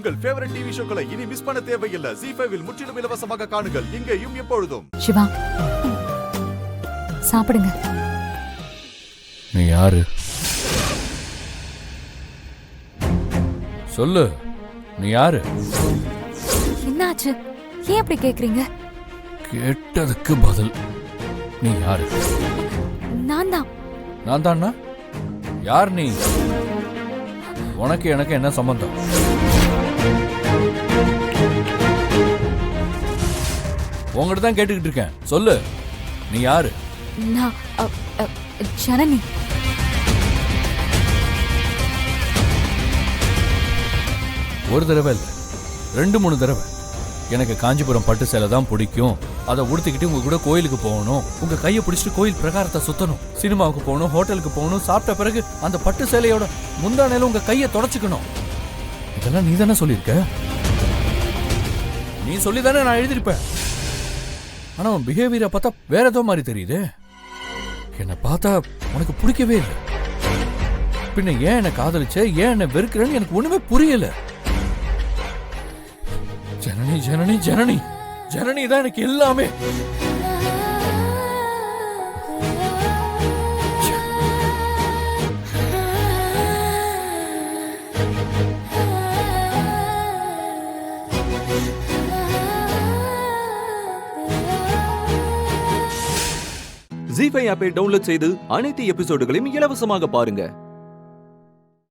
உங்கள் favourite TV ஷோக்களை இனி miss பண்ண தேவையில்லை. ZEE5 இல் முற்றிலும் இலவசமாக காணுங்கள். இங்கேயும் எப்பொழுதும். சிவா, சாப்பிடுங்க. நீ யாரு? சொல்லு, நீ யாரு? என்னாச்சு? ஏன் அப்படி கேக்குறீங்க? கேட்டதுக்கு பதில். நீ யாரு? நான் தான். நான் தான்னா? யார் நீ? உனக்கு எனக்கு என்ன சம்பந்தம்? உங்ககிட்ட தான் கேட்டுக்கிட்டு இருக்கேன். சொல்லு, நீ யாரு? நான் ஜனனி. ஒரு தடவை இல்லை, 2-3 தடவை. எனக்கு காஞ்சிபுரம் பட்டு சேலை தான் பிடிக்கும். அதை உடுத்திக்கிட்டு உங்க கூட கோயிலுக்கு போகணும், உங்க கையை பிடிச்சிட்டு கோயில் பிரகாரத்தை சுத்தணும், சினிமாவுக்கு போகணும், ஹோட்டலுக்கு போகணும், சாப்பிட்ட பிறகு அந்த பட்டு சேலையோட முந்தானையில உங்க கையை தொடச்சுக்கணும். இதெல்லாம் நீ தானே சொல்லியிருக்க. நீ சொல்லி தானே நான் எழுதியிருப்பேன். ஆனா உன் பிஹேவியரை பார்த்தா வேற ஏதோ மாதிரி தெரியுது. என்னை பார்த்தா உனக்கு பிடிக்கவே இல்லை. பின்ன ஏன் என்னை காதலிச்ச, ஏன் என்னை வெறுக்கிறேன்னு எனக்கு ஒண்ணுமே புரியல. ஜனனி ஜனனி ஜனனி ஜனனி தான் எனக்கு எல்லாமே. ZEE5 ஆப்பை டவுன்லோட் செய்து அனைத்து எபிசோடுகளையும் இலவசமாக பாருங்க.